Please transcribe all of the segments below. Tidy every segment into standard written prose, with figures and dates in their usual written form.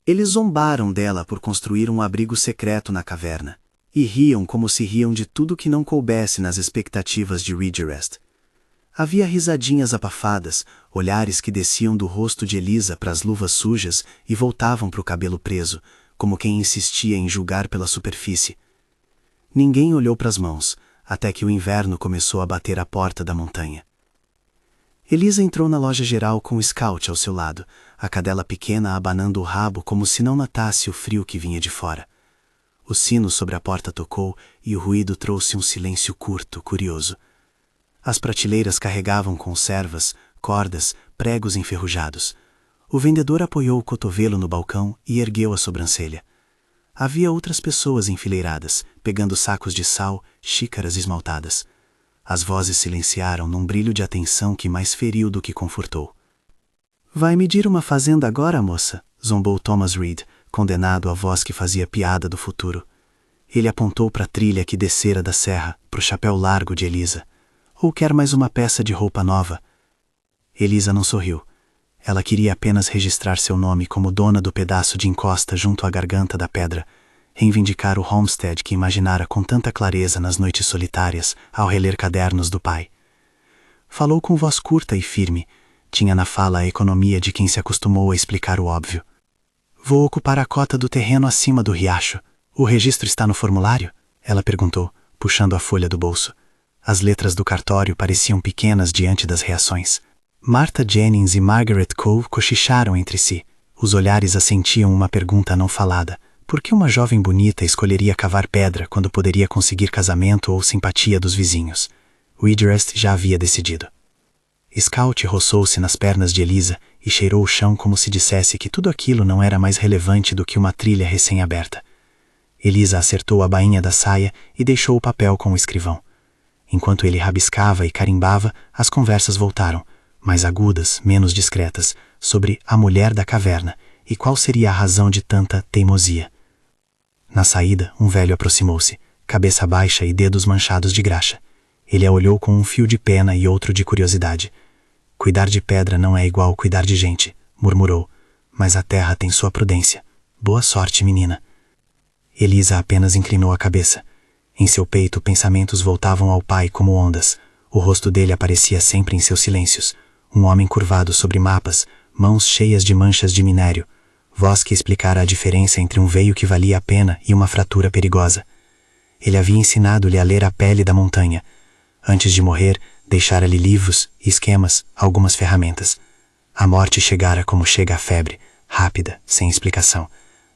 Eles zombaram dela por construir um abrigo secreto na caverna, e riam como se riam de tudo que não coubesse nas expectativas de Ridgerest. Havia risadinhas abafadas, olhares que desciam do rosto de Elisa para as luvas sujas e voltavam para o cabelo preso, como quem insistia em julgar pela superfície. Ninguém olhou para as mãos, até que o inverno começou a bater à porta da montanha. Elisa entrou na loja geral com o Scout ao seu lado, a cadela pequena abanando o rabo como se não notasse o frio que vinha de fora. O sino sobre a porta tocou e o ruído trouxe um silêncio curto, curioso. As prateleiras carregavam conservas, cordas, pregos enferrujados. O vendedor apoiou o cotovelo no balcão e ergueu a sobrancelha. Havia outras pessoas enfileiradas, pegando sacos de sal, xícaras esmaltadas. As vozes silenciaram num brilho de atenção que mais feriu do que confortou. "Vai medir uma fazenda agora, moça?" zombou Thomas Reed, condenado à voz que fazia piada do futuro. Ele apontou para a trilha que descera da serra, para o chapéu largo de Elisa. "Ou quer mais uma peça de roupa nova?" Elisa não sorriu. Ela queria apenas registrar seu nome como dona do pedaço de encosta junto à garganta da pedra, reivindicar o homestead que imaginara com tanta clareza nas noites solitárias ao reler cadernos do pai. Falou com voz curta e firme. Tinha na fala a economia de quem se acostumou a explicar o óbvio. "Vou ocupar a cota do terreno acima do riacho. O registro está no formulário?" ela perguntou, puxando a folha do bolso. As letras do cartório pareciam pequenas diante das reações. Martha Jennings e Margaret Cole cochicharam entre si. Os olhares assentiam uma pergunta não falada. Por que uma jovem bonita escolheria cavar pedra quando poderia conseguir casamento ou simpatia dos vizinhos? Ridgerest já havia decidido. Scout roçou-se nas pernas de Elisa e cheirou o chão como se dissesse que tudo aquilo não era mais relevante do que uma trilha recém-aberta. Elisa acertou a bainha da saia e deixou o papel com o escrivão. Enquanto ele rabiscava e carimbava, as conversas voltaram, mais agudas, menos discretas, sobre a mulher da caverna e qual seria a razão de tanta teimosia. Na saída, um velho aproximou-se, cabeça baixa e dedos manchados de graxa. Ele a olhou com um fio de pena e outro de curiosidade. "Cuidar de pedra não é igual cuidar de gente", murmurou, "mas a terra tem sua prudência. Boa sorte, menina." Elisa apenas inclinou a cabeça. Em seu peito, pensamentos voltavam ao pai como ondas. O rosto dele aparecia sempre em seus silêncios. Um homem curvado sobre mapas, mãos cheias de manchas de minério. Voz que explicara a diferença entre um veio que valia a pena e uma fratura perigosa. Ele havia ensinado-lhe a ler a pele da montanha. Antes de morrer, deixara-lhe livros, esquemas, algumas ferramentas. A morte chegara como chega a febre, rápida, sem explicação,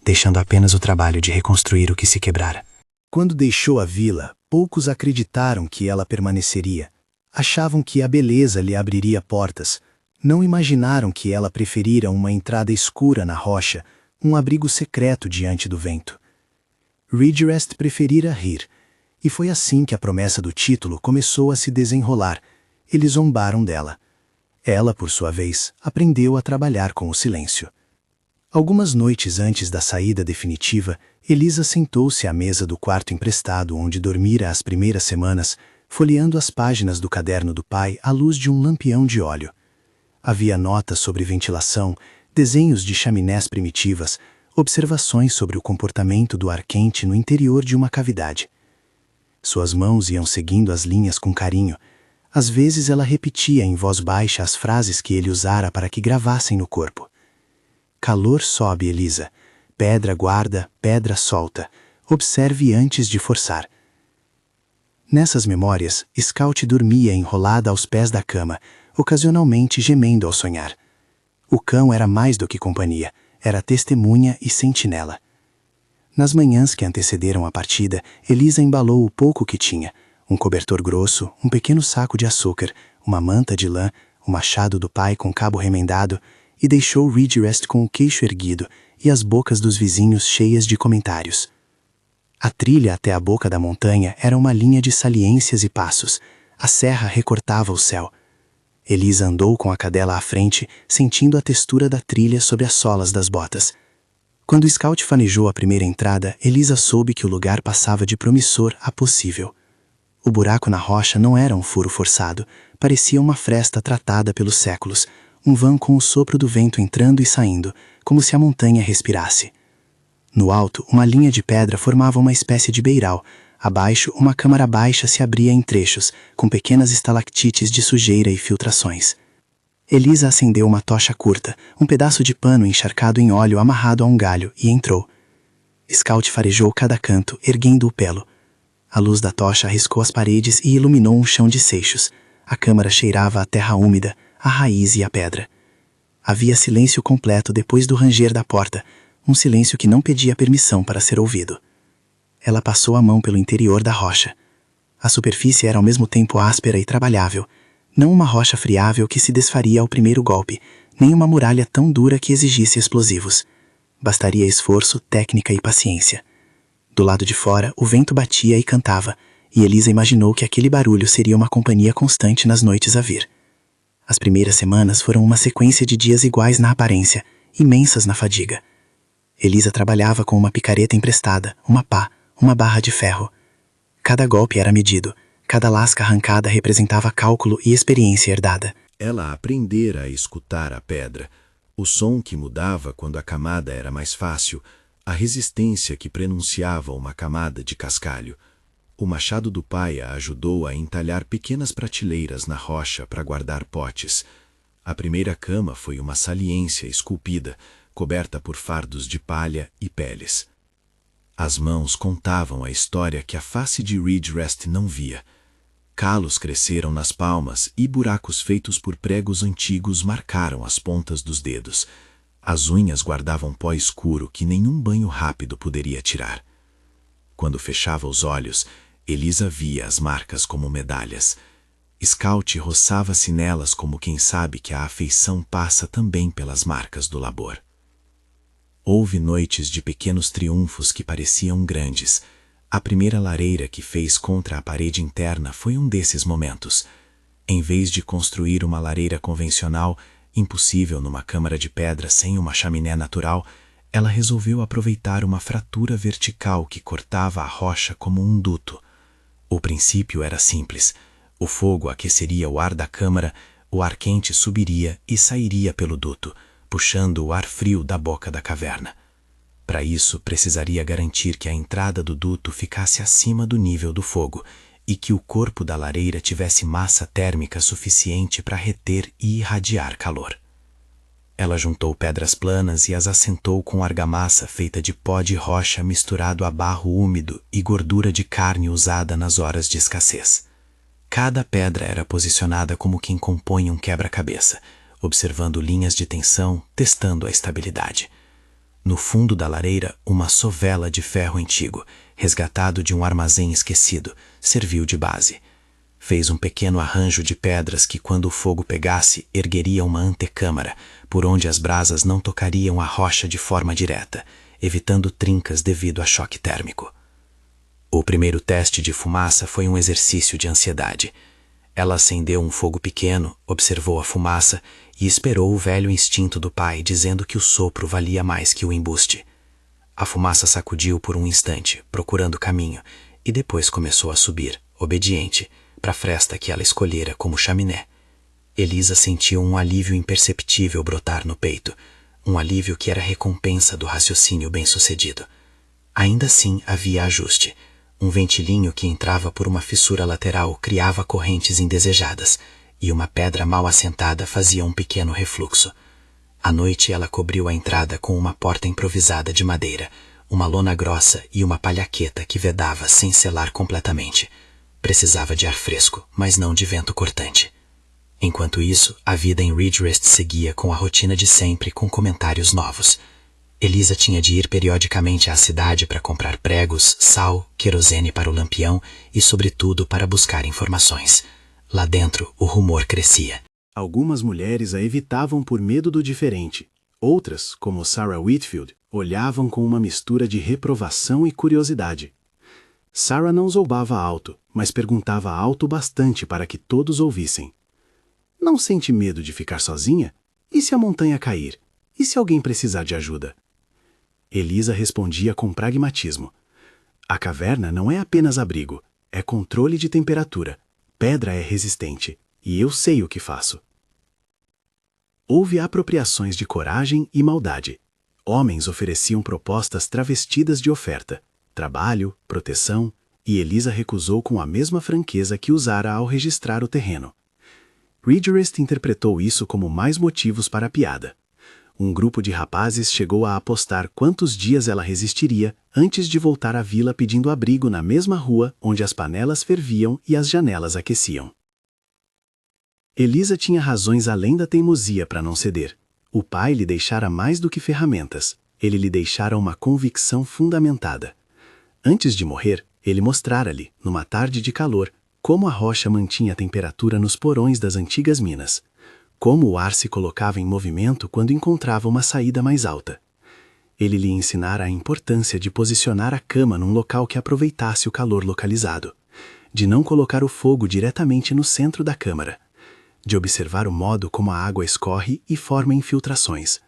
deixando apenas o trabalho de reconstruir o que se quebrara. Quando deixou a vila, poucos acreditaram que ela permaneceria. Achavam que a beleza lhe abriria portas. Não imaginaram que ela preferira uma entrada escura na rocha, um abrigo secreto diante do vento. Ridgerest preferira rir, e foi assim que a promessa do título começou a se desenrolar. Eles zombaram dela. Ela, por sua vez, aprendeu a trabalhar com o silêncio. Algumas noites antes da saída definitiva, Elisa sentou-se à mesa do quarto emprestado onde dormira as primeiras semanas, folheando as páginas do caderno do pai à luz de um lampião de óleo. Havia notas sobre ventilação, desenhos de chaminés primitivas, observações sobre o comportamento do ar quente no interior de uma cavidade. Suas mãos iam seguindo as linhas com carinho. Às vezes ela repetia em voz baixa as frases que ele usara para que gravassem no corpo. "Calor sobe, Elisa. Pedra guarda, pedra solta. Observe antes de forçar." Nessas memórias, Scout dormia enrolada aos pés da cama, ocasionalmente gemendo ao sonhar. O cão era mais do que companhia, era testemunha e sentinela. Nas manhãs que antecederam a partida, Elisa embalou o pouco que tinha: um cobertor grosso, um pequeno saco de açúcar, uma manta de lã, o machado do pai com cabo remendado, e deixou Ridgerest com o queixo erguido e as bocas dos vizinhos cheias de comentários. A trilha até a boca da montanha era uma linha de saliências e passos. A serra recortava o céu. Elisa andou com a cadela à frente, sentindo a textura da trilha sobre as solas das botas. Quando o Scout fanejou a primeira entrada, Elisa soube que o lugar passava de promissor a possível. O buraco na rocha não era um furo forçado, parecia uma fresta tratada pelos séculos, um vão com o sopro do vento entrando e saindo, como se a montanha respirasse. No alto, uma linha de pedra formava uma espécie de beiral. Abaixo, uma câmara baixa se abria em trechos, com pequenas estalactites de sujeira e filtrações. Elisa acendeu uma tocha curta, um pedaço de pano encharcado em óleo amarrado a um galho, e entrou. Scout farejou cada canto, erguendo o pelo. A luz da tocha riscou as paredes e iluminou um chão de seixos. A câmara cheirava a terra úmida, a raiz e a pedra. Havia silêncio completo depois do ranger da porta, um silêncio que não pedia permissão para ser ouvido. Ela passou a mão pelo interior da rocha. A superfície era ao mesmo tempo áspera e trabalhável, não uma rocha friável que se desfaria ao primeiro golpe, nem uma muralha tão dura que exigisse explosivos. Bastaria esforço, técnica e paciência. Do lado de fora, o vento batia e cantava, e Elisa imaginou que aquele barulho seria uma companhia constante nas noites a vir. As primeiras semanas foram uma sequência de dias iguais na aparência, imensas na fadiga. Elisa trabalhava com uma picareta emprestada, uma pá, uma barra de ferro. Cada golpe era medido, cada lasca arrancada representava cálculo e experiência herdada. Ela aprendera a escutar a pedra, o som que mudava quando a camada era mais fácil, a resistência que prenunciava uma camada de cascalho. O machado do pai a ajudou a entalhar pequenas prateleiras na rocha para guardar potes. A primeira cama foi uma saliência esculpida, coberta por fardos de palha e peles. As mãos contavam a história que a face de Ridgerest não via. Calos cresceram nas palmas e buracos feitos por pregos antigos marcaram as pontas dos dedos. As unhas guardavam pó escuro que nenhum banho rápido poderia tirar. Quando fechava os olhos, Elisa via as marcas como medalhas. Scout roçava-se nelas como quem sabe que a afeição passa também pelas marcas do labor. Houve noites de pequenos triunfos que pareciam grandes. A primeira lareira que fez contra a parede interna foi um desses momentos. Em vez de construir uma lareira convencional, impossível numa câmara de pedra sem uma chaminé natural, ela resolveu aproveitar uma fratura vertical que cortava a rocha como um duto. O princípio era simples. O fogo aqueceria o ar da câmara, o ar quente subiria e sairia pelo duto, puxando o ar frio da boca da caverna. Para isso, precisaria garantir que a entrada do duto ficasse acima do nível do fogo e que o corpo da lareira tivesse massa térmica suficiente para reter e irradiar calor. Ela juntou pedras planas e as assentou com argamassa feita de pó de rocha misturado a barro úmido e gordura de carne usada nas horas de escassez. Cada pedra era posicionada como quem compõe um quebra-cabeça, observando linhas de tensão, testando a estabilidade. No fundo da lareira, uma sovela de ferro antigo, resgatado de um armazém esquecido, serviu de base. Fez um pequeno arranjo de pedras que, quando o fogo pegasse, ergueria uma antecâmara, por onde as brasas não tocariam a rocha de forma direta, evitando trincas devido a choque térmico. O primeiro teste de fumaça foi um exercício de ansiedade. Ela acendeu um fogo pequeno, observou a fumaça e esperou o velho instinto do pai, dizendo que o sopro valia mais que o embuste. A fumaça sacudiu por um instante, procurando caminho, e depois começou a subir, obediente, para a fresta que ela escolhera como chaminé. Elisa sentiu um alívio imperceptível brotar no peito, um alívio que era recompensa do raciocínio bem-sucedido. Ainda assim havia ajuste. Um ventilinho que entrava por uma fissura lateral criava correntes indesejadas, e uma pedra mal assentada fazia um pequeno refluxo. À noite ela cobriu a entrada com uma porta improvisada de madeira, uma lona grossa e uma palhaqueta que vedava sem selar completamente. Precisava de ar fresco, mas não de vento cortante. Enquanto isso, a vida em Ridgerest seguia com a rotina de sempre, com comentários novos. Elisa tinha de ir periodicamente à cidade para comprar pregos, sal, querosene para o lampião e, sobretudo, para buscar informações. Lá dentro, o rumor crescia. Algumas mulheres a evitavam por medo do diferente. Outras, como Sarah Whitfield, olhavam com uma mistura de reprovação e curiosidade. Sarah não zombava alto, mas perguntava alto bastante para que todos ouvissem. Não sente medo de ficar sozinha? E se a montanha cair? E se alguém precisar de ajuda? Elisa respondia com pragmatismo. A caverna não é apenas abrigo, é controle de temperatura. Pedra é resistente, e eu sei o que faço. Houve apropriações de coragem e maldade. Homens ofereciam propostas travestidas de oferta, trabalho, proteção, e Elisa recusou com a mesma franqueza que usara ao registrar o terreno. Ridgerest interpretou isso como mais motivos para a piada. Um grupo de rapazes chegou a apostar quantos dias ela resistiria antes de voltar à vila pedindo abrigo na mesma rua onde as panelas ferviam e as janelas aqueciam. Elisa tinha razões além da teimosia para não ceder. O pai lhe deixara mais do que ferramentas. Ele lhe deixara uma convicção fundamentada. Antes de morrer, ele mostrara-lhe, numa tarde de calor, como a rocha mantinha a temperatura nos porões das antigas minas. Como o ar se colocava em movimento quando encontrava uma saída mais alta. Ele lhe ensinara a importância de posicionar a cama num local que aproveitasse o calor localizado, de não colocar o fogo diretamente no centro da câmara, de observar o modo como a água escorre e forma infiltrações,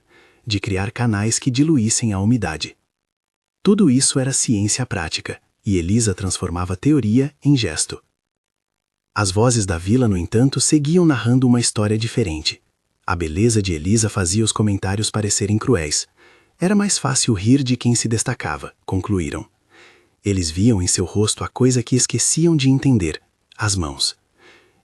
de criar canais que diluíssem a umidade. Tudo isso era ciência prática, e Elisa transformava teoria em gesto. As vozes da vila, no entanto, seguiam narrando uma história diferente. A beleza de Elisa fazia os comentários parecerem cruéis. Era mais fácil rir de quem se destacava, concluíram. Eles viam em seu rosto a coisa que esqueciam de entender, as mãos.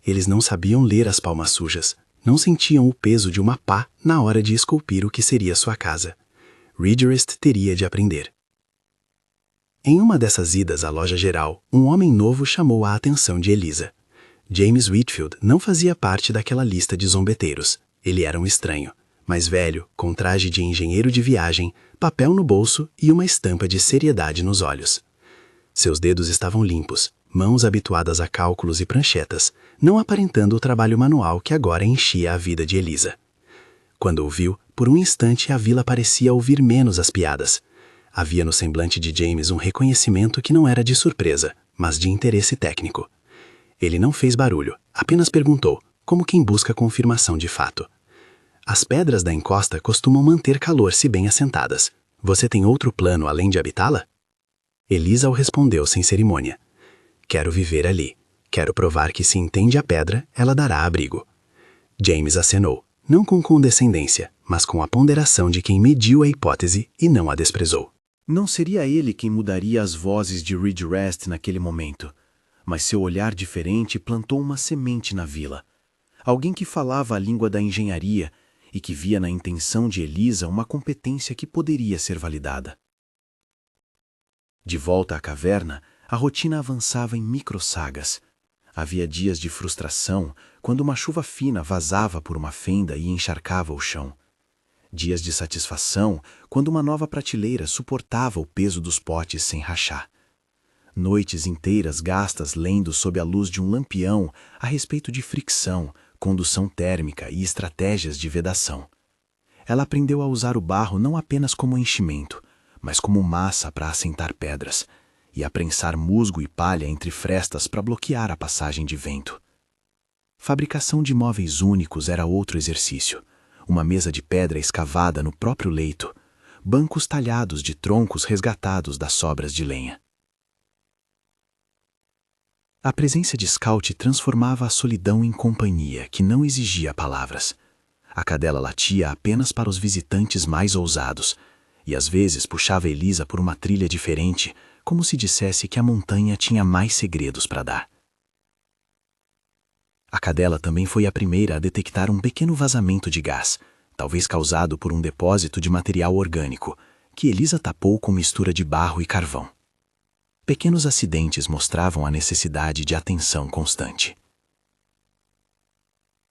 Eles não sabiam ler as palmas sujas, não sentiam o peso de uma pá na hora de esculpir o que seria sua casa. Ridgerest teria de aprender. Em uma dessas idas à loja geral, um homem novo chamou a atenção de Elisa. James Whitfield não fazia parte daquela lista de zombeteiros. Ele era um estranho, mais velho, com traje de engenheiro de viagem, papel no bolso e uma estampa de seriedade nos olhos. Seus dedos estavam limpos, mãos habituadas a cálculos e pranchetas, não aparentando o trabalho manual que agora enchia a vida de Elisa. Quando o viu, por um instante a vila parecia ouvir menos as piadas. Havia no semblante de James um reconhecimento que não era de surpresa, mas de interesse técnico. Ele não fez barulho, apenas perguntou, como quem busca confirmação de fato. As pedras da encosta costumam manter calor se bem assentadas. Você tem outro plano além de habitá-la? Elisa o respondeu sem cerimônia. Quero viver ali. Quero provar que se entende a pedra, ela dará abrigo. James acenou, não com condescendência, mas com a ponderação de quem mediu a hipótese e não a desprezou. Não seria ele quem mudaria as vozes de Ridgerest naquele momento, mas seu olhar diferente plantou uma semente na vila. Alguém que falava a língua da engenharia e que via na intenção de Elisa uma competência que poderia ser validada. De volta à caverna, a rotina avançava em microssagas. Havia dias de frustração, quando uma chuva fina vazava por uma fenda e encharcava o chão. Dias de satisfação, quando uma nova prateleira suportava o peso dos potes sem rachar. Noites inteiras gastas lendo sob a luz de um lampião a respeito de fricção, condução térmica e estratégias de vedação. Ela aprendeu a usar o barro não apenas como enchimento, mas como massa para assentar pedras, e a prensar musgo e palha entre frestas para bloquear a passagem de vento. Fabricação de móveis únicos era outro exercício. Uma mesa de pedra escavada no próprio leito, bancos talhados de troncos resgatados das sobras de lenha. A presença de Scout transformava a solidão em companhia que não exigia palavras. A cadela latia apenas para os visitantes mais ousados, e às vezes puxava Elisa por uma trilha diferente, como se dissesse que a montanha tinha mais segredos para dar. A cadela também foi a primeira a detectar um pequeno vazamento de gás, talvez causado por um depósito de material orgânico, que Elisa tapou com mistura de barro e carvão. Pequenos acidentes mostravam a necessidade de atenção constante.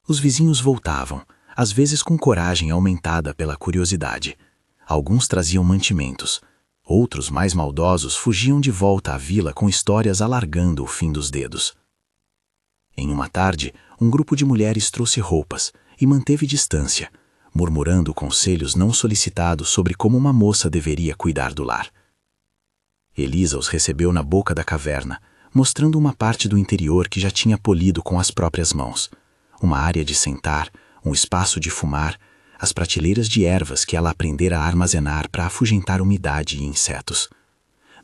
Os vizinhos voltavam, às vezes com coragem aumentada pela curiosidade. Alguns traziam mantimentos. Outros, mais maldosos, fugiam de volta à vila com histórias alargando o fim dos dedos. Em uma tarde, um grupo de mulheres trouxe roupas e manteve distância, murmurando conselhos não solicitados sobre como uma moça deveria cuidar do lar. Elisa os recebeu na boca da caverna, mostrando uma parte do interior que já tinha polido com as próprias mãos. Uma área de sentar, um espaço de fumar, as prateleiras de ervas que ela aprendera a armazenar para afugentar umidade e insetos.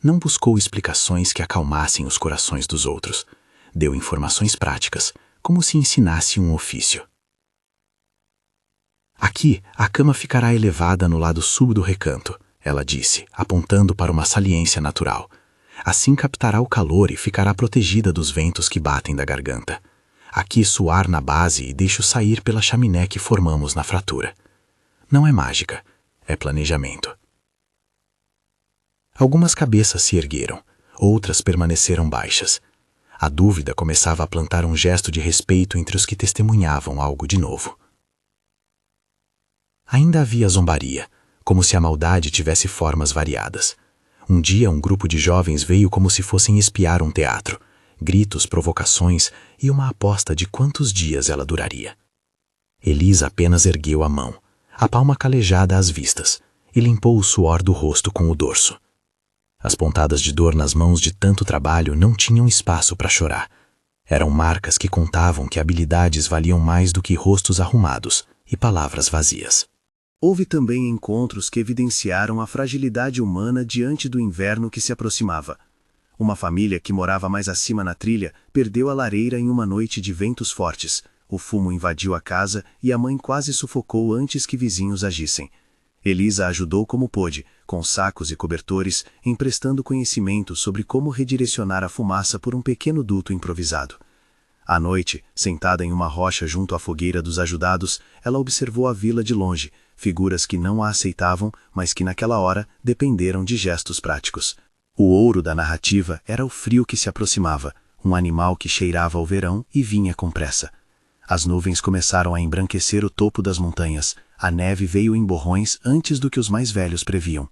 Não buscou explicações que acalmassem os corações dos outros. Deu informações práticas, como se ensinasse um ofício. Aqui, a cama ficará elevada no lado sul do recanto, ela disse, apontando para uma saliência natural. Assim captará o calor e ficará protegida dos ventos que batem da garganta. Aqui suar na base e deixo sair pela chaminé que formamos na fratura. Não é mágica, é planejamento. Algumas cabeças se ergueram, outras permaneceram baixas. A dúvida começava a plantar um gesto de respeito entre os que testemunhavam algo de novo. Ainda havia zombaria, como se a maldade tivesse formas variadas. Um dia um grupo de jovens veio como se fossem espiar um teatro, gritos, provocações e uma aposta de quantos dias ela duraria. Elisa apenas ergueu a mão, a palma calejada às vistas, e limpou o suor do rosto com o dorso. As pontadas de dor nas mãos de tanto trabalho não tinham espaço para chorar. Eram marcas que contavam que habilidades valiam mais do que rostos arrumados e palavras vazias. Houve também encontros que evidenciaram a fragilidade humana diante do inverno que se aproximava. Uma família que morava mais acima na trilha perdeu a lareira em uma noite de ventos fortes. O fumo invadiu a casa e a mãe quase sufocou antes que vizinhos agissem. Elisa ajudou como pôde, com sacos e cobertores, emprestando conhecimento sobre como redirecionar a fumaça por um pequeno duto improvisado. À noite, sentada em uma rocha junto à fogueira dos ajudados, ela observou a vila de longe, figuras que não a aceitavam, mas que naquela hora dependeram de gestos práticos. O ouro da narrativa era o frio que se aproximava, um animal que cheirava ao verão e vinha com pressa. As nuvens começaram a embranquecer o topo das montanhas, a neve veio em borrões antes do que os mais velhos previam.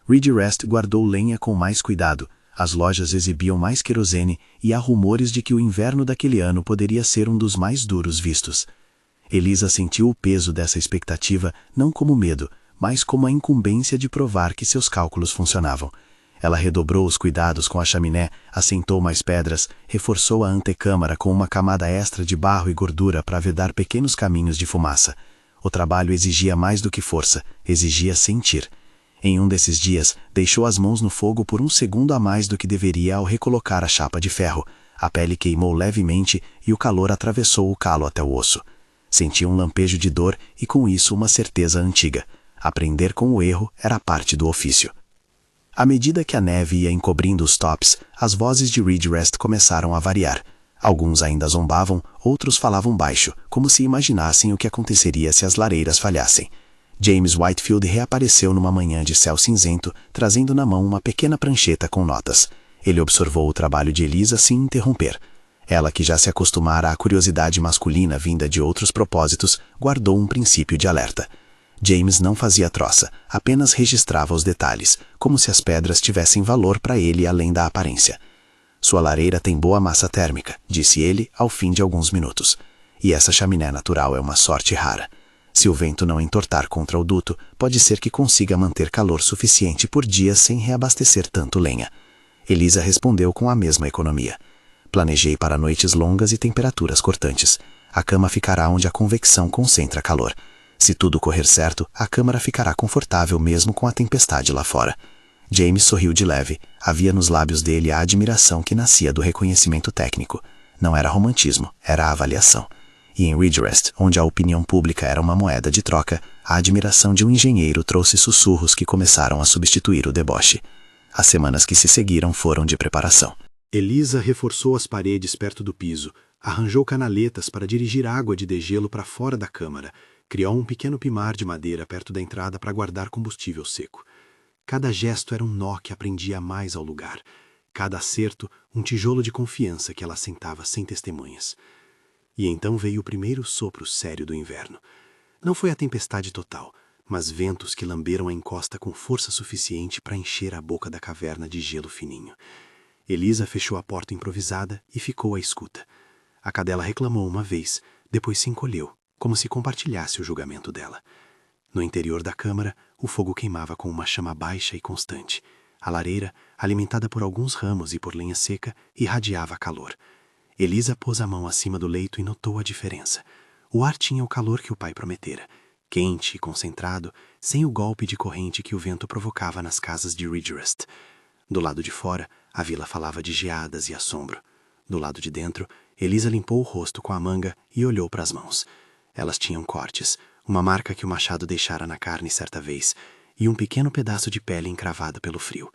Ridgerest guardou lenha com mais cuidado, as lojas exibiam mais querosene e há rumores de que o inverno daquele ano poderia ser um dos mais duros vistos. Elisa sentiu o peso dessa expectativa não como medo, mas como a incumbência de provar que seus cálculos funcionavam. Ela redobrou os cuidados com a chaminé, assentou mais pedras, reforçou a antecâmara com uma camada extra de barro e gordura para vedar pequenos caminhos de fumaça. O trabalho exigia mais do que força, exigia sentir. Em um desses dias, deixou as mãos no fogo por um segundo a mais do que deveria ao recolocar a chapa de ferro. A pele queimou levemente e o calor atravessou o calo até o osso. Sentia um lampejo de dor e com isso uma certeza antiga. Aprender com o erro era parte do ofício. À medida que a neve ia encobrindo os tops, as vozes de Ridgerest começaram a variar. Alguns ainda zombavam, outros falavam baixo, como se imaginassem o que aconteceria se as lareiras falhassem. James Whitefield reapareceu numa manhã de céu cinzento, trazendo na mão uma pequena prancheta com notas. Ele observou o trabalho de Elisa sem interromper. Ela, que já se acostumara à curiosidade masculina vinda de outros propósitos, guardou um princípio de alerta. James não fazia troça, apenas registrava os detalhes, como se as pedras tivessem valor para ele além da aparência. Sua lareira tem boa massa térmica, disse ele ao fim de alguns minutos. E essa chaminé natural é uma sorte rara. Se o vento não entortar contra o duto, pode ser que consiga manter calor suficiente por dias sem reabastecer tanto lenha. Elisa respondeu com a mesma economia. Planejei para noites longas e temperaturas cortantes. A cama ficará onde a convecção concentra calor. Se tudo correr certo, a câmara ficará confortável mesmo com a tempestade lá fora. James sorriu de leve. Havia nos lábios dele a admiração que nascia do reconhecimento técnico. Não era romantismo, era avaliação. E em Ridgerest, onde a opinião pública era uma moeda de troca, a admiração de um engenheiro trouxe sussurros que começaram a substituir o deboche. As semanas que se seguiram foram de preparação. Elisa reforçou as paredes perto do piso, arranjou canaletas para dirigir água de degelo para fora da câmara, criou um pequeno pimar de madeira perto da entrada para guardar combustível seco. Cada gesto era um nó que aprendia mais ao lugar. Cada acerto, um tijolo de confiança que ela assentava sem testemunhas. E então veio o primeiro sopro sério do inverno. Não foi a tempestade total, mas ventos que lamberam a encosta com força suficiente para encher a boca da caverna de gelo fininho. Elisa fechou a porta improvisada e ficou à escuta. A cadela reclamou uma vez, depois se encolheu, como se compartilhasse o julgamento dela. No interior da câmara, o fogo queimava com uma chama baixa e constante. A lareira, alimentada por alguns ramos e por lenha seca, irradiava calor. Elisa pôs a mão acima do leito e notou a diferença. O ar tinha o calor que o pai prometera, quente e concentrado, sem o golpe de corrente que o vento provocava nas casas de Ridgerest. Do lado de fora, a vila falava de geadas e assombro. Do lado de dentro, Elisa limpou o rosto com a manga e olhou para as mãos. Elas tinham cortes, uma marca que o machado deixara na carne certa vez, e um pequeno pedaço de pele encravada pelo frio.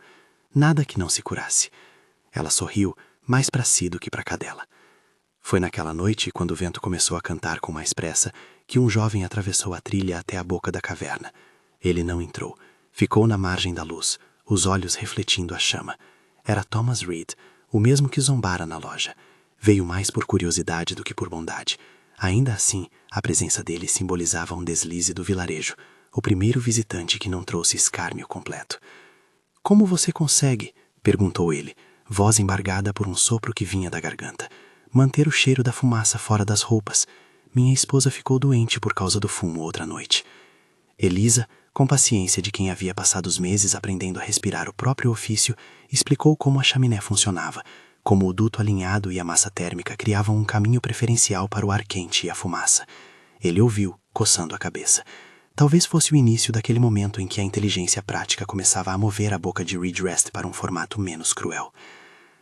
Nada que não se curasse. Ela sorriu, mais para si do que para a cadela. Foi naquela noite, quando o vento começou a cantar com mais pressa, que um jovem atravessou a trilha até a boca da caverna. Ele não entrou. Ficou na margem da luz, os olhos refletindo a chama. Era Thomas Reed, o mesmo que zombara na loja. Veio mais por curiosidade do que por bondade. Ainda assim, a presença dele simbolizava um deslize do vilarejo, o primeiro visitante que não trouxe escárnio completo. "Como você consegue?" perguntou ele, voz embargada por um sopro que vinha da garganta. "Manter o cheiro da fumaça fora das roupas. Minha esposa ficou doente por causa do fumo outra noite." Elisa, com paciência de quem havia passado os meses aprendendo a respirar o próprio ofício, explicou como a chaminé funcionava, como o duto alinhado e a massa térmica criavam um caminho preferencial para o ar quente e a fumaça. Ele ouviu, coçando a cabeça. Talvez fosse o início daquele momento em que a inteligência prática começava a mover a boca de Ridgecrest para um formato menos cruel.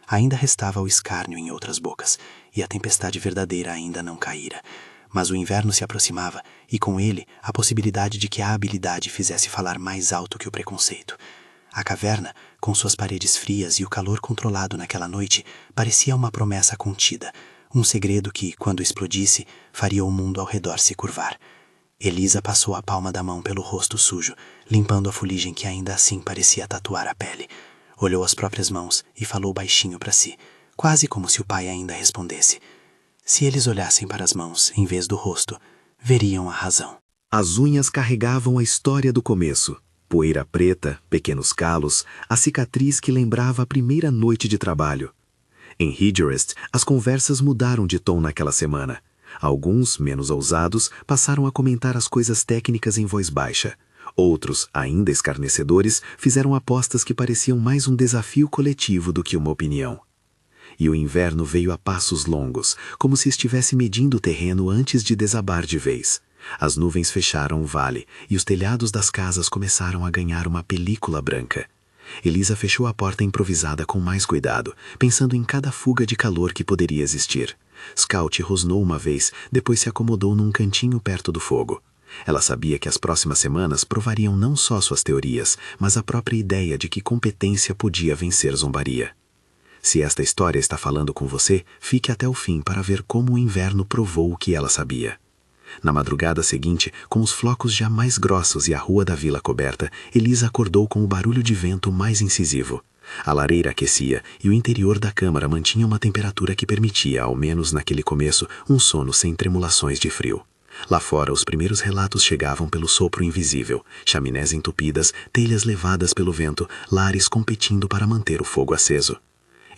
Ainda restava o escárnio em outras bocas, e a tempestade verdadeira ainda não caíra. Mas o inverno se aproximava, e com ele a possibilidade de que a habilidade fizesse falar mais alto que o preconceito. A caverna, com suas paredes frias e o calor controlado naquela noite, parecia uma promessa contida, um segredo que, quando explodisse, faria o mundo ao redor se curvar. Elisa passou a palma da mão pelo rosto sujo, limpando a fuligem que ainda assim parecia tatuar a pele. Olhou as próprias mãos e falou baixinho para si, quase como se o pai ainda respondesse. Se eles olhassem para as mãos em vez do rosto, veriam a razão. As unhas carregavam a história do começo. Poeira preta, pequenos calos, a cicatriz que lembrava a primeira noite de trabalho. Em Ridgecrest, as conversas mudaram de tom naquela semana. Alguns, menos ousados, passaram a comentar as coisas técnicas em voz baixa. Outros, ainda escarnecedores, fizeram apostas que pareciam mais um desafio coletivo do que uma opinião. E o inverno veio a passos longos, como se estivesse medindo o terreno antes de desabar de vez. As nuvens fecharam o vale e os telhados das casas começaram a ganhar uma película branca. Elisa fechou a porta improvisada com mais cuidado, pensando em cada fuga de calor que poderia existir. Scout rosnou uma vez, depois se acomodou num cantinho perto do fogo. Ela sabia que as próximas semanas provariam não só suas teorias, mas a própria ideia de que competência podia vencer zombaria. Se esta história está falando com você, fique até o fim para ver como o inverno provou o que ela sabia. Na madrugada seguinte, com os flocos já mais grossos e a rua da vila coberta, Elisa acordou com o barulho de vento mais incisivo. A lareira aquecia e o interior da câmara mantinha uma temperatura que permitia, ao menos naquele começo, um sono sem tremulações de frio. Lá fora, os primeiros relatos chegavam pelo sopro invisível, chaminés entupidas, telhas levadas pelo vento, lares competindo para manter o fogo aceso.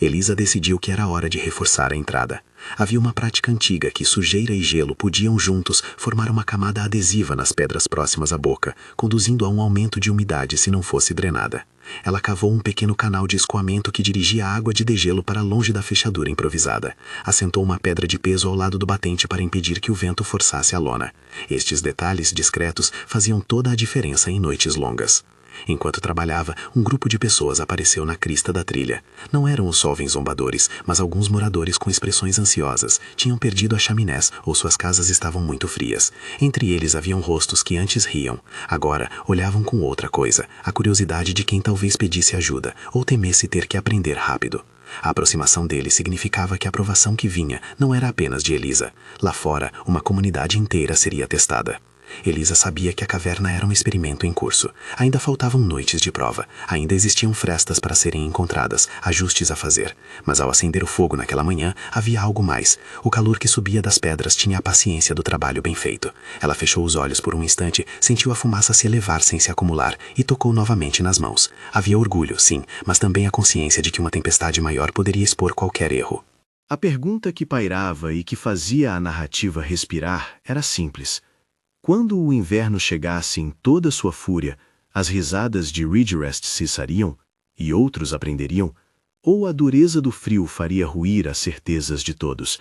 Elisa decidiu que era hora de reforçar a entrada. Havia uma prática antiga que sujeira e gelo podiam juntos formar uma camada adesiva nas pedras próximas à boca, conduzindo a um aumento de umidade se não fosse drenada. Ela cavou um pequeno canal de escoamento que dirigia a água de degelo para longe da fechadura improvisada. Assentou uma pedra de peso ao lado do batente para impedir que o vento forçasse a lona. Estes detalhes discretos faziam toda a diferença em noites longas. Enquanto trabalhava, um grupo de pessoas apareceu na crista da trilha. Não eram os jovens zombadores, mas alguns moradores com expressões ansiosas. Tinham perdido as chaminés ou suas casas estavam muito frias. Entre eles haviam rostos que antes riam. Agora olhavam com outra coisa, a curiosidade de quem talvez pedisse ajuda ou temesse ter que aprender rápido. A aproximação dele significava que a aprovação que vinha não era apenas de Elisa. Lá fora, uma comunidade inteira seria testada. Elisa sabia que a caverna era um experimento em curso. Ainda faltavam noites de prova. Ainda existiam frestas para serem encontradas, ajustes a fazer. Mas ao acender o fogo naquela manhã, havia algo mais. O calor que subia das pedras tinha a paciência do trabalho bem feito. Ela fechou os olhos por um instante, sentiu a fumaça se elevar sem se acumular e tocou novamente nas mãos. Havia orgulho, sim, mas também a consciência de que uma tempestade maior poderia expor qualquer erro. A pergunta que pairava e que fazia a narrativa respirar era simples. Quando o inverno chegasse em toda sua fúria, as risadas de Ridgecrest cessariam e outros aprenderiam, ou a dureza do frio faria ruir as certezas de todos.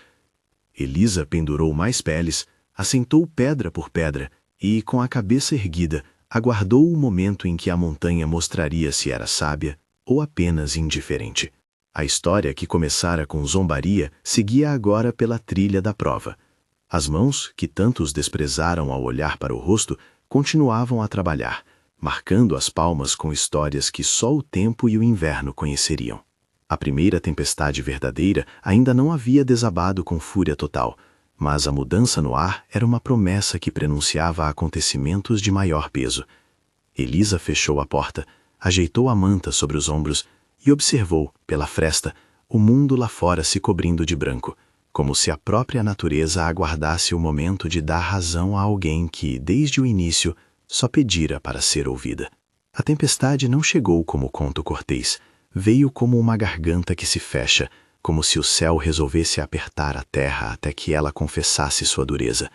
Elisa pendurou mais peles, assentou pedra por pedra e, com a cabeça erguida, aguardou o momento em que a montanha mostraria se era sábia ou apenas indiferente. A história que começara com zombaria seguia agora pela trilha da prova. As mãos, que tanto os desprezaram ao olhar para o rosto, continuavam a trabalhar, marcando as palmas com histórias que só o tempo e o inverno conheceriam. A primeira tempestade verdadeira ainda não havia desabado com fúria total, mas a mudança no ar era uma promessa que prenunciava acontecimentos de maior peso. Elisa fechou a porta, ajeitou a manta sobre os ombros e observou, pela fresta, o mundo lá fora se cobrindo de branco, como se a própria natureza aguardasse o momento de dar razão a alguém que, desde o início, só pedira para ser ouvida. A tempestade não chegou como conto cortês, veio como uma garganta que se fecha, como se o céu resolvesse apertar a terra até que ela confessasse sua dureza.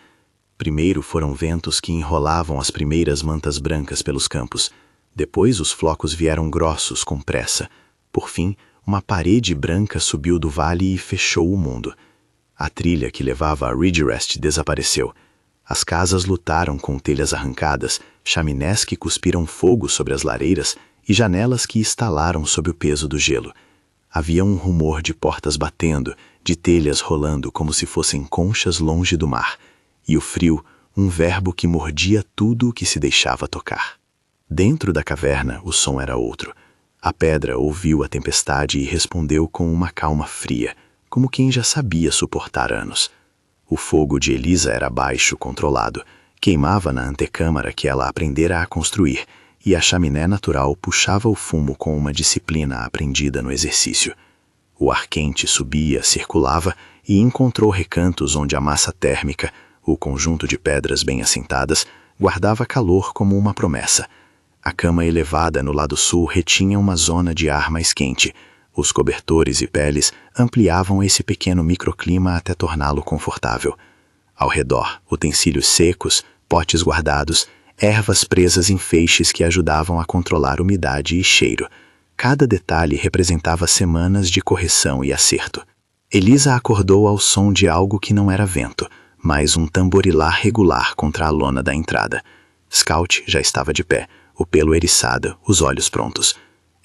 Primeiro foram ventos que enrolavam as primeiras mantas brancas pelos campos. Depois os flocos vieram grossos com pressa. Por fim, uma parede branca subiu do vale e fechou o mundo. A trilha que levava a Ridgerest desapareceu. As casas lutaram com telhas arrancadas, chaminés que cuspiram fogo sobre as lareiras e janelas que estalaram sob o peso do gelo. Havia um rumor de portas batendo, de telhas rolando como se fossem conchas longe do mar, e o frio, um verbo que mordia tudo o que se deixava tocar. Dentro da caverna, o som era outro. A pedra ouviu a tempestade e respondeu com uma calma fria, como quem já sabia suportar anos. O fogo de Elisa era baixo, controlado, queimava na antecâmara que ela aprendera a construir, e a chaminé natural puxava o fumo com uma disciplina aprendida no exercício. O ar quente subia, circulava e encontrou recantos onde a massa térmica, o conjunto de pedras bem assentadas, guardava calor como uma promessa. A cama elevada no lado sul retinha uma zona de ar mais quente. Os cobertores e peles ampliavam esse pequeno microclima até torná-lo confortável. Ao redor, utensílios secos, potes guardados, ervas presas em feixes que ajudavam a controlar umidade e cheiro. Cada detalhe representava semanas de correção e acerto. Elisa acordou ao som de algo que não era vento, mas um tamborilar regular contra a lona da entrada. Scout já estava de pé, o pelo eriçado, os olhos prontos.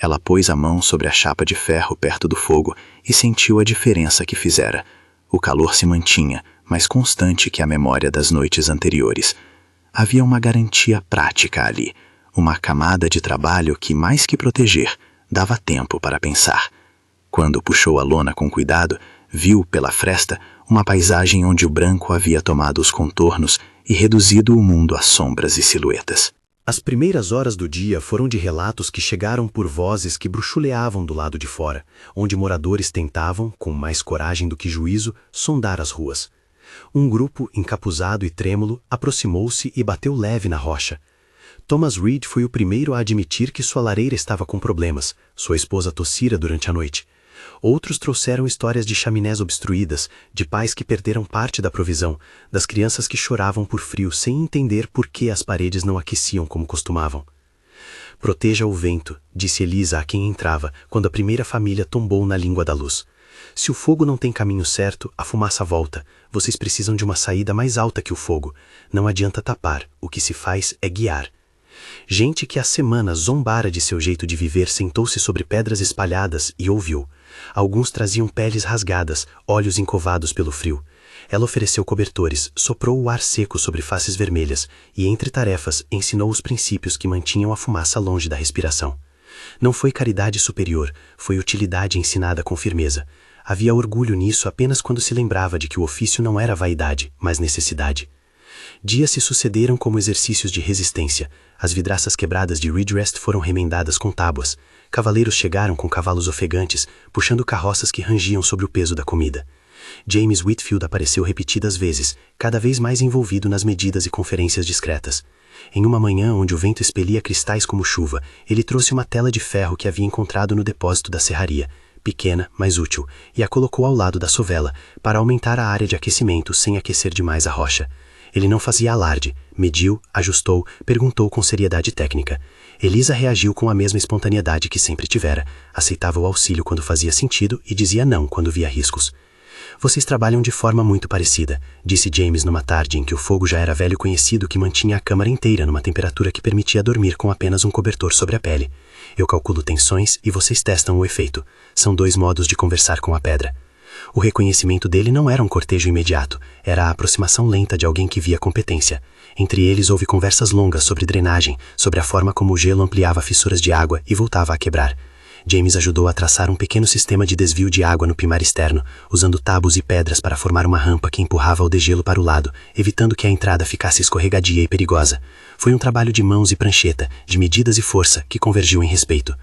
Ela pôs a mão sobre a chapa de ferro perto do fogo e sentiu a diferença que fizera. O calor se mantinha, mais constante que a memória das noites anteriores. Havia uma garantia prática ali, uma camada de trabalho que, mais que proteger, dava tempo para pensar. Quando puxou a lona com cuidado, viu, pela fresta, uma paisagem onde o branco havia tomado os contornos e reduzido o mundo a sombras e silhuetas. As primeiras horas do dia foram de relatos que chegaram por vozes que bruxuleavam do lado de fora, onde moradores tentavam, com mais coragem do que juízo, sondar as ruas. Um grupo, encapuzado e trêmulo, aproximou-se e bateu leve na rocha. Thomas Reed foi o primeiro a admitir que sua lareira estava com problemas. Sua esposa tossira durante a noite. Outros trouxeram histórias de chaminés obstruídas, de pais que perderam parte da provisão, das crianças que choravam por frio sem entender por que as paredes não aqueciam como costumavam. Proteja o vento, disse Elisa a quem entrava, quando a primeira família tombou na língua da luz. Se o fogo não tem caminho certo, a fumaça volta. Vocês precisam de uma saída mais alta que o fogo. Não adianta tapar, o que se faz é guiar. Gente que há semanas zombara de seu jeito de viver sentou-se sobre pedras espalhadas e ouviu. Alguns traziam peles rasgadas, olhos encovados pelo frio. Ela ofereceu cobertores, soprou o ar seco sobre faces vermelhas e, entre tarefas, ensinou os princípios que mantinham a fumaça longe da respiração. Não foi caridade superior, foi utilidade ensinada com firmeza. Havia orgulho nisso apenas quando se lembrava de que o ofício não era vaidade, mas necessidade. Dias se sucederam como exercícios de resistência. As vidraças quebradas de Ridgerest foram remendadas com tábuas. Cavaleiros chegaram com cavalos ofegantes, puxando carroças que rangiam sobre o peso da comida. James Whitfield apareceu repetidas vezes, cada vez mais envolvido nas medidas e conferências discretas. Em uma manhã onde o vento expelia cristais como chuva, ele trouxe uma tela de ferro que havia encontrado no depósito da serraria, pequena, mas útil, e a colocou ao lado da sovela, para aumentar a área de aquecimento sem aquecer demais a rocha. Ele não fazia alarde, mediu, ajustou, perguntou com seriedade técnica. Elisa reagiu com a mesma espontaneidade que sempre tivera, aceitava o auxílio quando fazia sentido e dizia não quando via riscos. Vocês trabalham de forma muito parecida, disse James numa tarde em que o fogo já era velho conhecido que mantinha a câmara inteira numa temperatura que permitia dormir com apenas um cobertor sobre a pele. Eu calculo tensões e vocês testam o efeito. São 2 modos de conversar com a pedra. O reconhecimento dele não era um cortejo imediato, era a aproximação lenta de alguém que via competência. Entre eles houve conversas longas sobre drenagem, sobre a forma como o gelo ampliava fissuras de água e voltava a quebrar. James ajudou a traçar um pequeno sistema de desvio de água no primar externo, usando tabos e pedras para formar uma rampa que empurrava o degelo para o lado, evitando que a entrada ficasse escorregadia e perigosa. Foi um trabalho de mãos e prancheta, de medidas e força, que convergiu em respeito.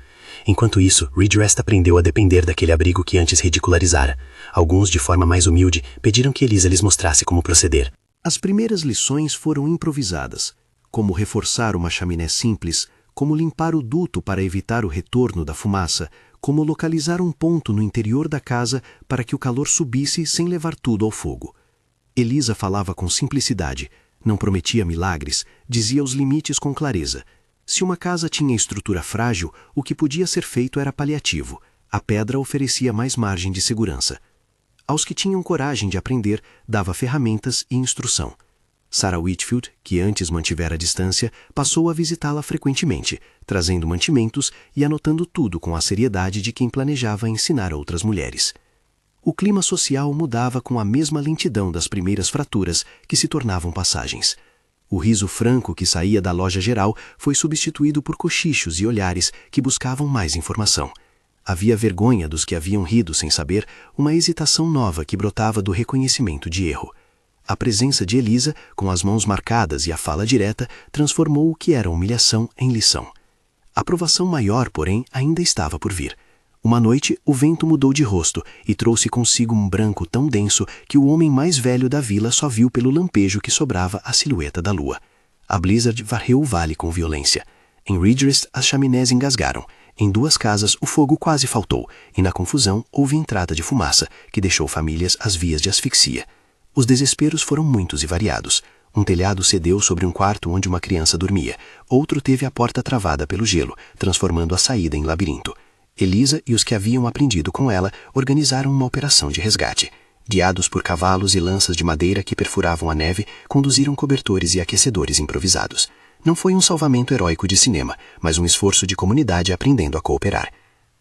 Enquanto isso, Ridgecrest aprendeu a depender daquele abrigo que antes ridicularizara. Alguns, de forma mais humilde, pediram que Elisa lhes mostrasse como proceder. As primeiras lições foram improvisadas, como reforçar uma chaminé simples, como limpar o duto para evitar o retorno da fumaça, como localizar um ponto no interior da casa para que o calor subisse sem levar tudo ao fogo. Elisa falava com simplicidade, não prometia milagres, dizia os limites com clareza. Se uma casa tinha estrutura frágil, o que podia ser feito era paliativo. A pedra oferecia mais margem de segurança. Aos que tinham coragem de aprender, dava ferramentas e instrução. Sarah Whitfield, que antes mantivera a distância, passou a visitá-la frequentemente, trazendo mantimentos e anotando tudo com a seriedade de quem planejava ensinar outras mulheres. O clima social mudava com a mesma lentidão das primeiras fraturas que se tornavam passagens. O riso franco que saía da loja geral foi substituído por cochichos e olhares que buscavam mais informação. Havia vergonha dos que haviam rido sem saber, uma hesitação nova que brotava do reconhecimento de erro. A presença de Elisa, com as mãos marcadas e a fala direta, transformou o que era humilhação em lição. A aprovação maior, porém, ainda estava por vir. Uma noite, o vento mudou de rosto e trouxe consigo um branco tão denso que o homem mais velho da vila só viu pelo lampejo que sobrava a silhueta da lua. A blizzard varreu o vale com violência. Em Ridgecrest, as chaminés engasgaram. Em 2 casas, o fogo quase faltou, e na confusão houve entrada de fumaça, que deixou famílias às vias de asfixia. Os desesperos foram muitos e variados. Um telhado cedeu sobre um quarto onde uma criança dormia. Outro teve a porta travada pelo gelo, transformando a saída em labirinto. Elisa e os que haviam aprendido com ela organizaram uma operação de resgate. Guiados por cavalos e lanças de madeira que perfuravam a neve, conduziram cobertores e aquecedores improvisados. Não foi um salvamento heróico de cinema, mas um esforço de comunidade aprendendo a cooperar.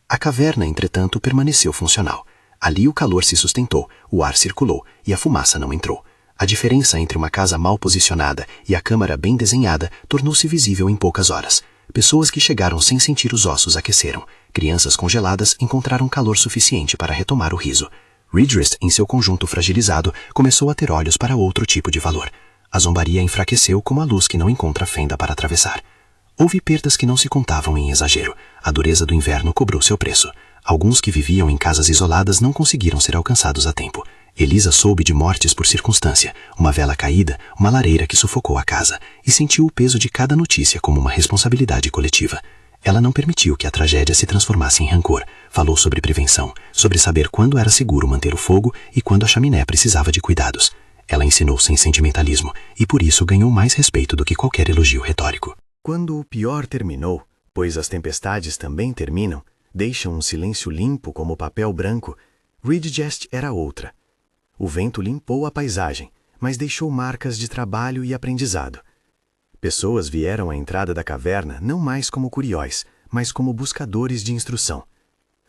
A caverna, entretanto, permaneceu funcional. Ali o calor se sustentou, o ar circulou e a fumaça não entrou. A diferença entre uma casa mal posicionada e a câmara bem desenhada tornou-se visível em poucas horas. Pessoas que chegaram sem sentir os ossos aqueceram. Crianças congeladas encontraram calor suficiente para retomar o riso. Ridgecrest, em seu conjunto fragilizado, começou a ter olhos para outro tipo de valor. A zombaria enfraqueceu como a luz que não encontra fenda para atravessar. Houve perdas que não se contavam em exagero. A dureza do inverno cobrou seu preço. Alguns que viviam em casas isoladas não conseguiram ser alcançados a tempo. Elisa soube de mortes por circunstância, uma vela caída, uma lareira que sufocou a casa, e sentiu o peso de cada notícia como uma responsabilidade coletiva. Ela não permitiu que a tragédia se transformasse em rancor. Falou sobre prevenção, sobre saber quando era seguro manter o fogo e quando a chaminé precisava de cuidados. Ela ensinou sem sentimentalismo, e por isso ganhou mais respeito do que qualquer elogio retórico. Quando o pior terminou, pois as tempestades também terminam, deixam um silêncio limpo como papel branco, Ridgecrest era outra. O vento limpou a paisagem, mas deixou marcas de trabalho e aprendizado. Pessoas vieram à entrada da caverna não mais como curióis, mas como buscadores de instrução.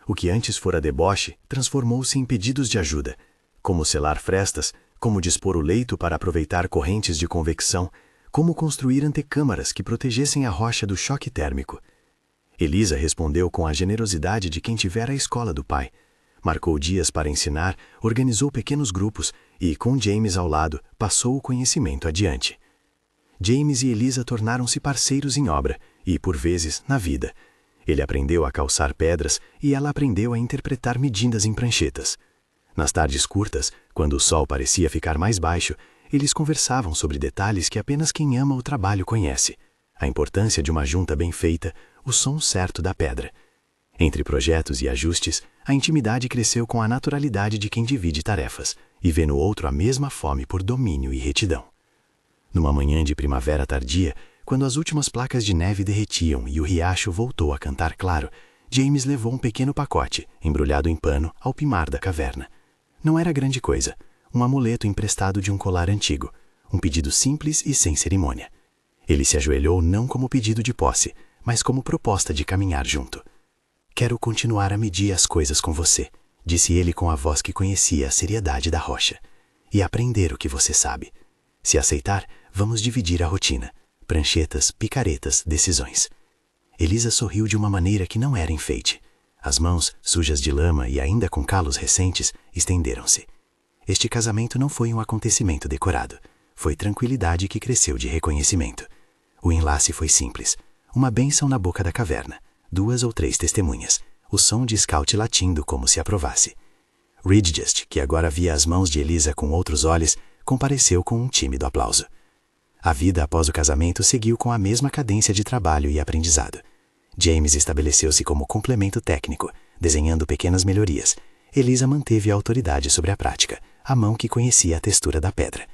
O que antes fora deboche transformou-se em pedidos de ajuda, como selar frestas, como dispor o leito para aproveitar correntes de convecção, como construir antecâmaras que protegessem a rocha do choque térmico. Elisa respondeu com a generosidade de quem tivera a escola do pai. Marcou dias para ensinar, organizou pequenos grupos e, com James ao lado, passou o conhecimento adiante. James e Elisa tornaram-se parceiros em obra e, por vezes, na vida. Ele aprendeu a calçar pedras e ela aprendeu a interpretar medidas em pranchetas. Nas tardes curtas, quando o sol parecia ficar mais baixo, eles conversavam sobre detalhes que apenas quem ama o trabalho conhece. A importância de uma junta bem feita, o som certo da pedra. Entre projetos e ajustes, a intimidade cresceu com a naturalidade de quem divide tarefas e vê no outro a mesma fome por domínio e retidão. Numa manhã de primavera tardia, quando as últimas placas de neve derretiam e o riacho voltou a cantar claro, James levou um pequeno pacote, embrulhado em pano, ao pimar da caverna. Não era grande coisa, um amuleto emprestado de um colar antigo, um pedido simples e sem cerimônia. Ele se ajoelhou não como pedido de posse, mas como proposta de caminhar junto. Quero continuar a medir as coisas com você, disse ele com a voz que conhecia a seriedade da rocha. E aprender o que você sabe. Se aceitar, vamos dividir a rotina. Pranchetas, picaretas, decisões. Elisa sorriu de uma maneira que não era enfeite. As mãos, sujas de lama e ainda com calos recentes, estenderam-se. Este casamento não foi um acontecimento decorado. Foi tranquilidade que cresceu de reconhecimento. O enlace foi simples. Uma bênção na boca da caverna. 2 ou 3 testemunhas. O som de Scout latindo como se aprovasse. Ridgest, que agora via as mãos de Elisa com outros olhos, compareceu com um tímido aplauso. A vida após o casamento seguiu com a mesma cadência de trabalho e aprendizado. James estabeleceu-se como complemento técnico, desenhando pequenas melhorias. Elisa manteve a autoridade sobre a prática, a mão que conhecia a textura da pedra.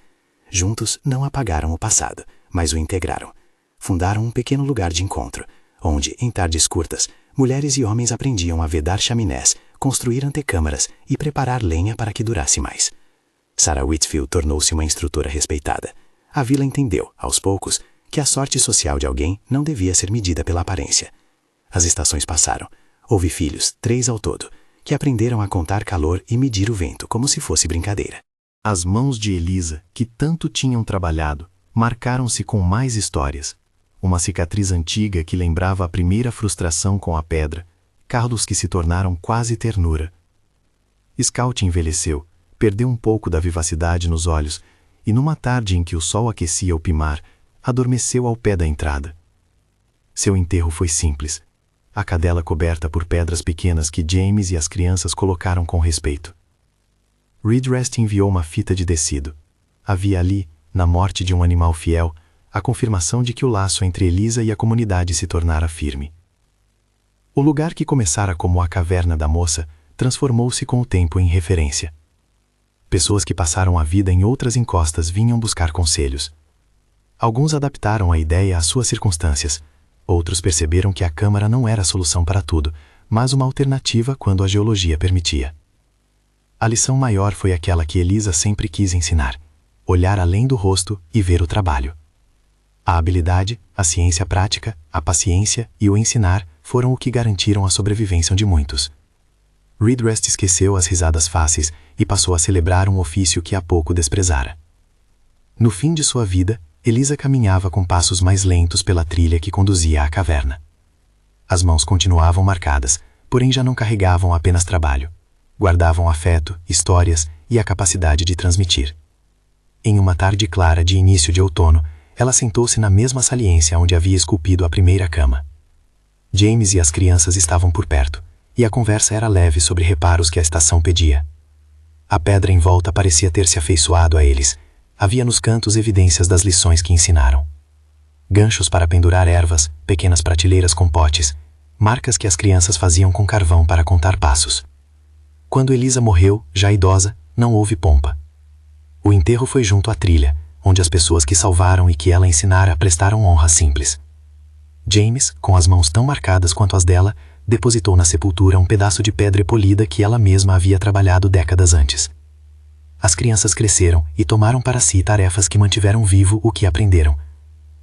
Juntos não apagaram o passado, mas o integraram. Fundaram um pequeno lugar de encontro, onde, em tardes curtas, mulheres e homens aprendiam a vedar chaminés, construir antecâmaras e preparar lenha para que durasse mais. Sarah Whitfield tornou-se uma instrutora respeitada. A vila entendeu, aos poucos, que a sorte social de alguém não devia ser medida pela aparência. As estações passaram. Houve filhos, 3 ao todo, que aprenderam a contar calor e medir o vento como se fosse brincadeira. As mãos de Elisa, que tanto tinham trabalhado, marcaram-se com mais histórias. Uma cicatriz antiga que lembrava a primeira frustração com a pedra, calos que se tornaram quase ternura. Scout envelheceu, perdeu um pouco da vivacidade nos olhos e, numa tarde em que o sol aquecia o Pimar, adormeceu ao pé da entrada. Seu enterro foi simples. A cadela coberta por pedras pequenas que James e as crianças colocaram com respeito. Ridgest enviou uma fita de tecido. Havia ali, na morte de um animal fiel, a confirmação de que o laço entre Elisa e a comunidade se tornara firme. O lugar que começara como a caverna da moça transformou-se com o tempo em referência. Pessoas que passaram a vida em outras encostas vinham buscar conselhos. Alguns adaptaram a ideia às suas circunstâncias. Outros perceberam que a câmara não era a solução para tudo, mas uma alternativa quando a geologia permitia. A lição maior foi aquela que Elisa sempre quis ensinar: olhar além do rosto e ver o trabalho. A habilidade, a ciência prática, a paciência e o ensinar foram o que garantiram a sobrevivência de muitos. Ridgest esqueceu as risadas fáceis e passou a celebrar um ofício que há pouco desprezara. No fim de sua vida, Elisa caminhava com passos mais lentos pela trilha que conduzia à caverna. As mãos continuavam marcadas, porém já não carregavam apenas trabalho. Guardavam afeto, histórias e a capacidade de transmitir. Em uma tarde clara de início de outono, ela sentou-se na mesma saliência onde havia esculpido a primeira cama. James e as crianças estavam por perto, e a conversa era leve sobre reparos que a estação pedia. A pedra em volta parecia ter se afeiçoado a eles. Havia nos cantos evidências das lições que ensinaram. Ganchos para pendurar ervas, pequenas prateleiras com potes, marcas que as crianças faziam com carvão para contar passos. Quando Elisa morreu, já idosa, não houve pompa. O enterro foi junto à trilha, onde as pessoas que salvaram e que ela ensinara prestaram honra simples. James, com as mãos tão marcadas quanto as dela, depositou na sepultura um pedaço de pedra polida que ela mesma havia trabalhado décadas antes. As crianças cresceram e tomaram para si tarefas que mantiveram vivo o que aprenderam: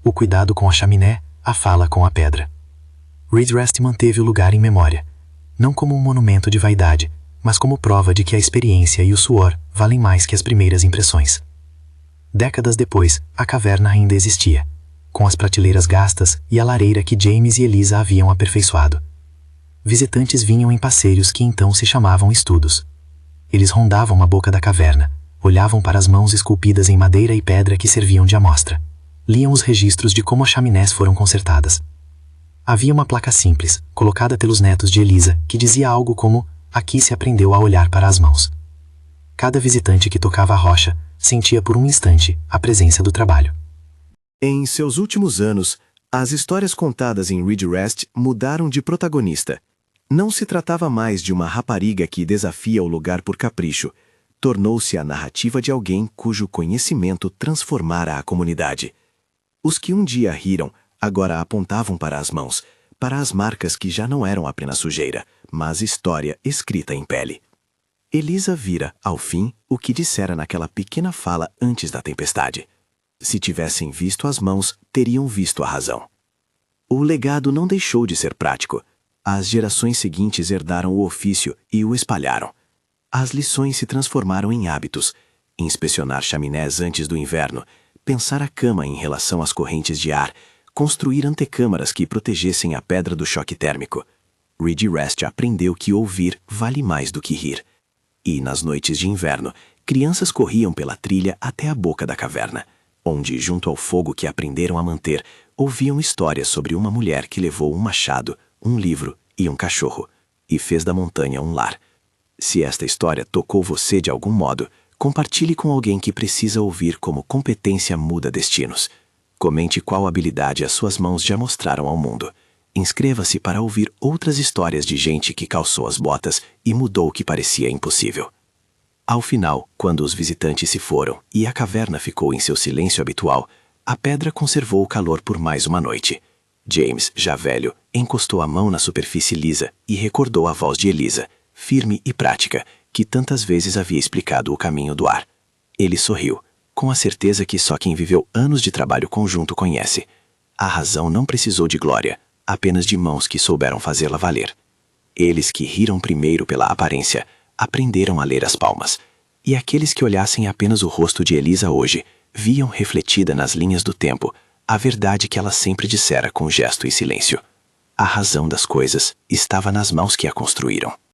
o cuidado com a chaminé, a fala com a pedra. Ridgest manteve o lugar em memória, não como um monumento de vaidade, mas como prova de que a experiência e o suor valem mais que as primeiras impressões. Décadas depois, a caverna ainda existia, com as prateleiras gastas e a lareira que James e Elisa haviam aperfeiçoado. Visitantes vinham em passeios que então se chamavam estudos. Eles rondavam a boca da caverna, olhavam para as mãos esculpidas em madeira e pedra que serviam de amostra. Liam os registros de como as chaminés foram consertadas. Havia uma placa simples, colocada pelos netos de Elisa, que dizia algo como: aqui se aprendeu a olhar para as mãos. Cada visitante que tocava a rocha sentia por um instante a presença do trabalho. Em seus últimos anos, as histórias contadas em Ridgest mudaram de protagonista. Não se tratava mais de uma rapariga que desafia o lugar por capricho. Tornou-se a narrativa de alguém cujo conhecimento transformara a comunidade. Os que um dia riram, agora apontavam para as mãos, para as marcas que já não eram apenas sujeira, mas história escrita em pele. Elisa vira, ao fim, o que dissera naquela pequena fala antes da tempestade. Se tivessem visto as mãos, teriam visto a razão. O legado não deixou de ser prático. As gerações seguintes herdaram o ofício e o espalharam. As lições se transformaram em hábitos. Inspecionar chaminés antes do inverno, pensar a cama em relação às correntes de ar, construir antecâmaras que protegessem a pedra do choque térmico. Ridgerest aprendeu que ouvir vale mais do que rir. E, nas noites de inverno, crianças corriam pela trilha até a boca da caverna, onde, junto ao fogo que aprenderam a manter, ouviam histórias sobre uma mulher que levou um machado, um livro e um cachorro, e fez da montanha um lar. Se esta história tocou você de algum modo, compartilhe com alguém que precisa ouvir como competência muda destinos. Comente qual habilidade as suas mãos já mostraram ao mundo. Inscreva-se para ouvir outras histórias de gente que calçou as botas e mudou o que parecia impossível. Ao final, quando os visitantes se foram e a caverna ficou em seu silêncio habitual, a pedra conservou o calor por mais uma noite. James, já velho, encostou a mão na superfície lisa e recordou a voz de Elisa, firme e prática, que tantas vezes havia explicado o caminho do ar. Ele sorriu, com a certeza que só quem viveu anos de trabalho conjunto conhece. A razão não precisou de glória, apenas de mãos que souberam fazê-la valer. Eles que riram primeiro pela aparência, aprenderam a ler as palmas. E aqueles que olhassem apenas o rosto de Elisa hoje, viam refletida nas linhas do tempo a verdade que ela sempre dissera com gesto e silêncio. A razão das coisas estava nas mãos que a construíram.